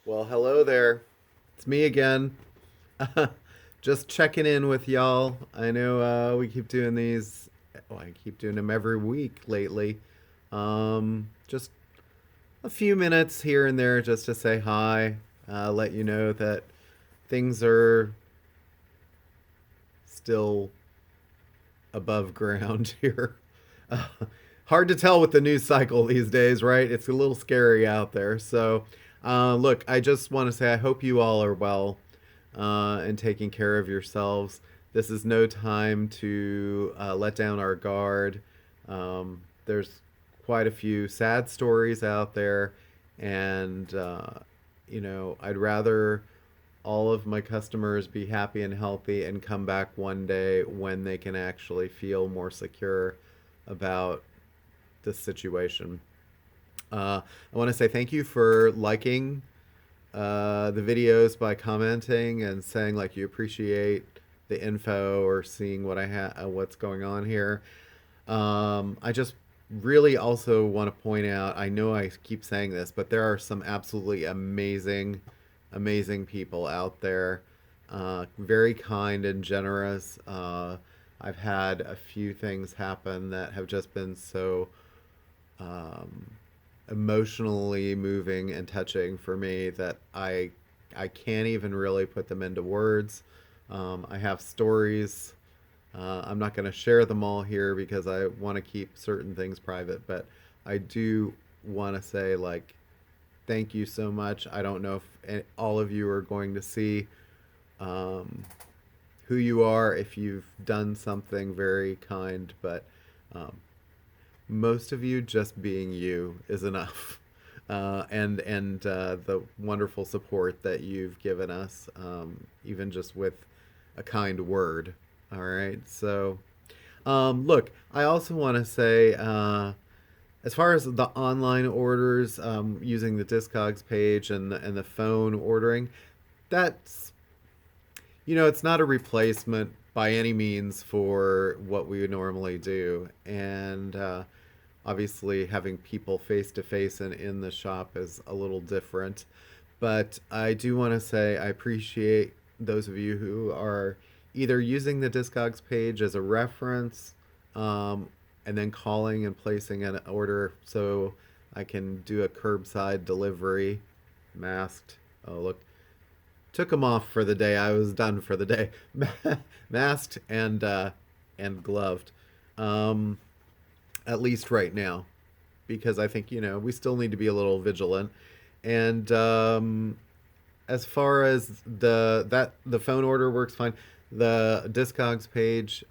Well, hello there. It's me again. Just checking in with y'all. I know we keep doing these. Well, I keep doing them every week lately. Just a few minutes here and there just to say hi, let you know that things are still above ground here. Uh, Hard to tell with the news cycle these days, right? It's a little scary out there. So, look, I just want to say I hope you all are well and taking care of yourselves. This is no time to let down our guard. There's quite a few sad stories out there, and I'd rather all of my customers be happy and healthy and come back one day when they can actually feel more secure about this situation. I want to say thank you for liking the videos by commenting and saying like you appreciate the info or seeing what's going on here. I just really also want to point out. I know I keep saying this, but there are some absolutely amazing people out there. Very kind and generous. I've had a few things happen that have just been so um, emotionally moving and touching for me that I can't even really put them into words. I have stories. I'm not going to share them all here because I want to keep certain things private, but I do want to say like thank you so much. I don't know if all of you are going to see um, who you are if you've done something very kind, but um, most of you just being you is enough. And the wonderful support that you've given us, even just with a kind word. All right. So, look, I also want to say, as far as the online orders, using the Discogs page and the phone ordering, that's it's not a replacement by any means for what we would normally do, and obviously having people face to face and in the shop is a little different. But I do want to say I appreciate those of you who are either using the Discogs page as a reference, um, and then calling and placing an order so I can do a curbside delivery, masked. Oh, look, took them off for the day. I was done for the day, masked and gloved. Um, at least right now, because I think we still need to be a little vigilant. And as far as the phone order works fine. The Discogs page,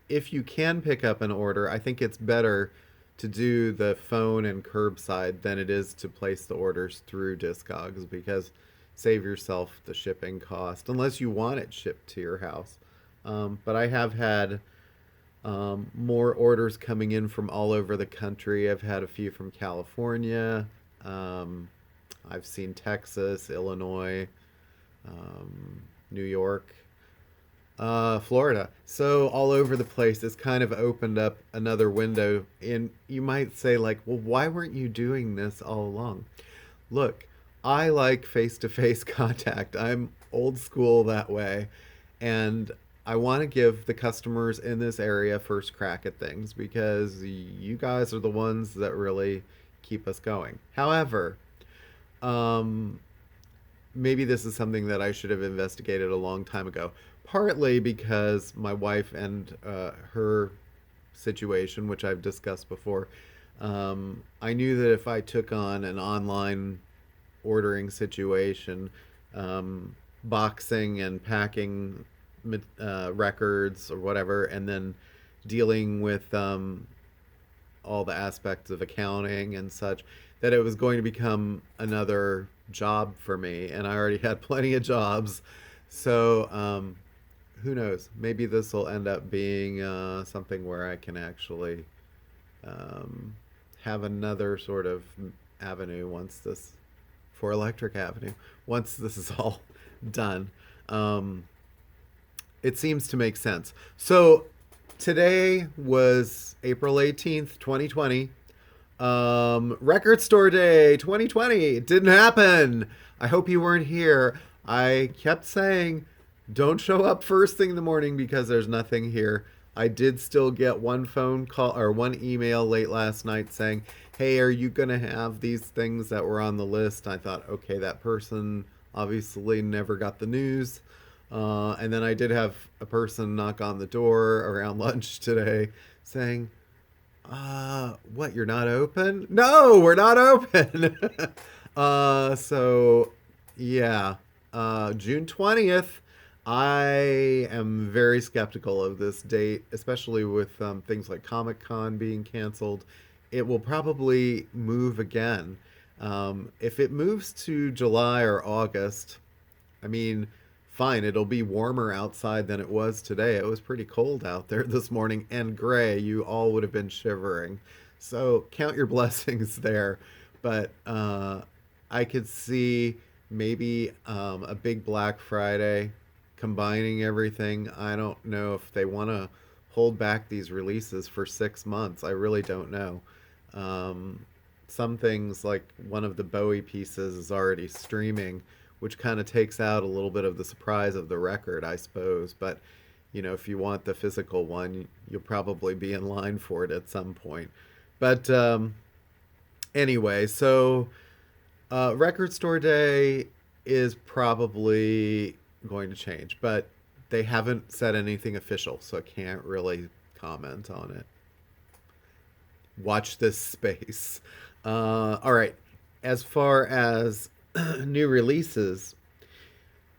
if you can pick up an order, I think it's better to do the phone and curbside than it is to place the orders through Discogs because save yourself the shipping cost unless you want it shipped to your house. But I have had more orders coming in from all over the country. I've had a few from California. Um, I've seen Texas, Illinois, New York, Florida. So all over the place. It's kind of opened up another window. And you might say, like, well, why weren't you doing this all along? Look, I like face to face contact. I'm old school that way. And I want to give the customers in this area first crack at things because you guys are the ones that really keep us going. However, um, maybe this is something that I should have investigated a long time ago. Partly because my wife and her situation, which I've discussed before, I knew that if I took on an online ordering situation, boxing and packing records or whatever, and then dealing with all the aspects of accounting and such, that it was going to become another job for me. And I already had plenty of jobs. So, who knows? Maybe this will end up being something where I can actually um, have another sort of avenue for Electric Avenue, once this is all done. Um, it seems to make sense. So today was April 18th, 2020. Record Store Day 2020. It didn't happen. I hope you weren't here. I kept saying, don't show up first thing in the morning because there's nothing here. I did still get one phone call or one email late last night saying, hey, are you going to have these things that were on the list? I thought, okay, that person obviously never got the news. And then I did have a person knock on the door around lunch today saying, what, you're not open? No, we're not open. So yeah, June 20th. I am very skeptical of this date, especially with things like Comic Con being canceled. It will probably move again. If it moves to July or August, I mean, fine, it'll be warmer outside than it was today. It was pretty cold out there this morning and gray. You all would have been shivering. So count your blessings there. But I could see maybe a big Black Friday combining everything. I don't know if they want to hold back these releases for 6 months. I really don't know. Um, some things like one of the Bowie pieces is already streaming, which kind of takes out a little bit of the surprise of the record, I suppose. But if you want the physical one, you'll probably be in line for it at some point. But anyway, so Record Store Day is probably going to change, but they haven't said anything official, so I can't really comment on it. Watch this space. All right. As far as new releases,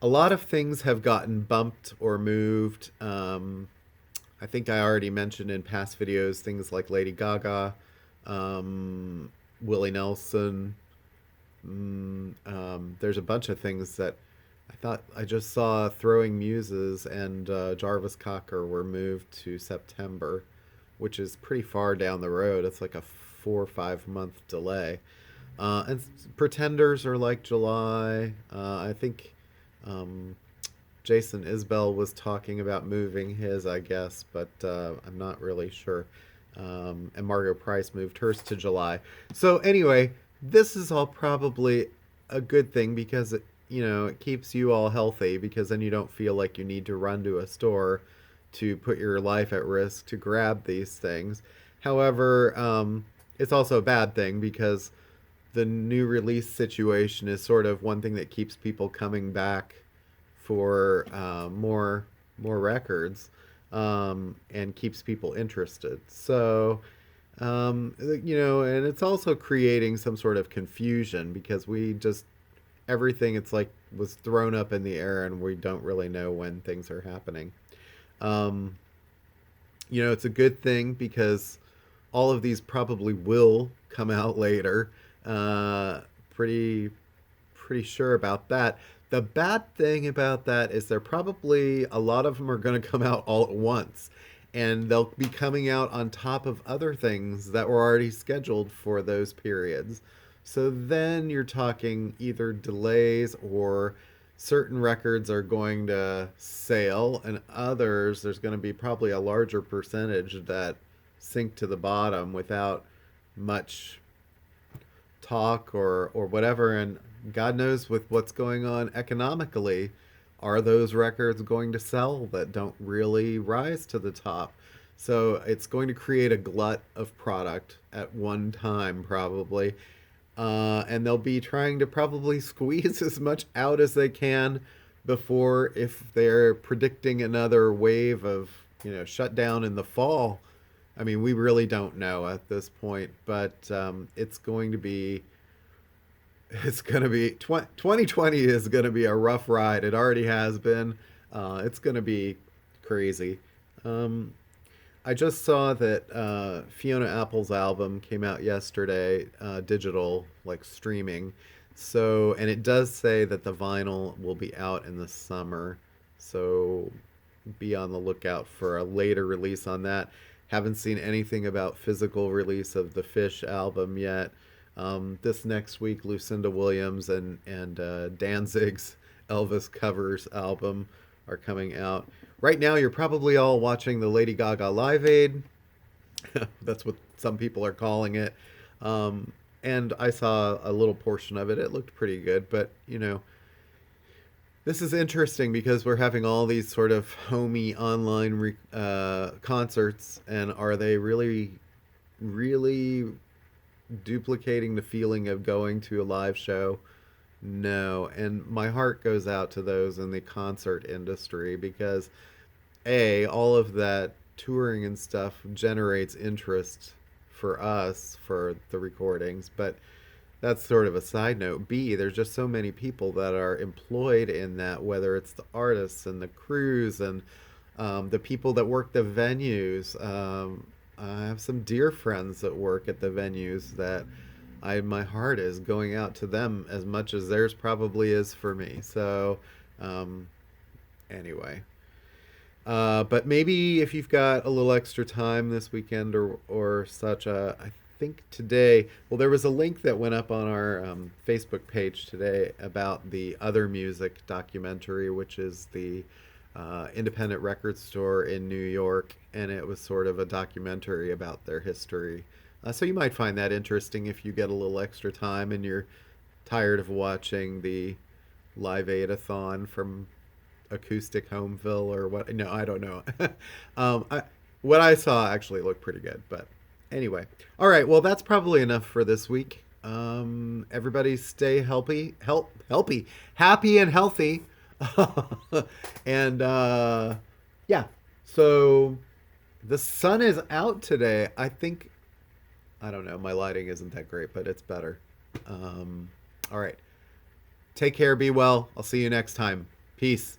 a lot of things have gotten bumped or moved. I think I already mentioned in past videos things like Lady Gaga, Willie Nelson. There's a bunch of things that I thought I just saw Throwing Muses and Jarvis Cocker were moved to September, which is pretty far down the road. It's like a 4 or 5 month delay. And Pretenders are like July. I think um, Jason Isbell was talking about moving his, I guess, but I'm not really sure. And Margot Price moved hers to July. So anyway, this is all probably a good thing because it keeps you all healthy because then you don't feel like you need to run to a store to put your life at risk to grab these things. However, it's also a bad thing because the new release situation is sort of one thing that keeps people coming back for more records and keeps people interested. So and it's also creating some sort of confusion because we just everything it's like was thrown up in the air and we don't really know when things are happening. Um, it's a good thing because all of these probably will come out later. Uh, pretty pretty sure about that. The bad thing about that is they're probably a lot of them are going to come out all at once and they'll be coming out on top of other things that were already scheduled for those periods. So then you're talking either delays or certain records are going to sail and others there's going to be probably a larger percentage that sink to the bottom without much talk or whatever. And God knows with what's going on economically, are those records going to sell that don't really rise to the top? So it's going to create a glut of product at one time, probably. And they'll be trying to probably squeeze as much out as they can before, if they're predicting another wave of, shutdown in the fall. I mean, we really don't know at this point, but it's going to be 2020 is going to be a rough ride. It already has been. It's going to be crazy. Um, I just saw that Fiona Apple's album came out yesterday, digital, like streaming. So, and it does say that the vinyl will be out in the summer. So, be on the lookout for a later release on that. Haven't seen anything about physical release of the Fish album yet. This next week, Lucinda Williams and Danzig's Elvis covers album are coming out. Right now, you're probably all watching the Lady Gaga Live Aid. That's what some people are calling it. And I saw a little portion of it. It looked pretty good, but this is interesting because we're having all these sort of homey online concerts, and are they really, really duplicating the feeling of going to a live show? No. And my heart goes out to those in the concert industry because, A, all of that touring and stuff generates interest for us for the recordings, but that's sort of a side note. B, there's just so many people that are employed in that, whether it's the artists and the crews and the people that work the venues. I have some dear friends that work at the venues that my heart is going out to them as much as theirs probably is for me. So, um, anyway. But maybe if you've got a little extra time this weekend or such, I think today, well, there was a link that went up on our Facebook page today about the Other Music documentary, which is the independent record store in New York, and it was sort of a documentary about their history. So you might find that interesting if you get a little extra time and you're tired of watching the Live Aid-a-thon from Acoustic Homeville or what. No, I don't know. What I saw actually looked pretty good, but anyway. All right, well, that's probably enough for this week. Everybody stay healthy, happy and healthy. And yeah, so the sun is out today. I think, I don't know, my lighting isn't that great, but it's better. All right, take care, be well. I'll see you next time. Peace.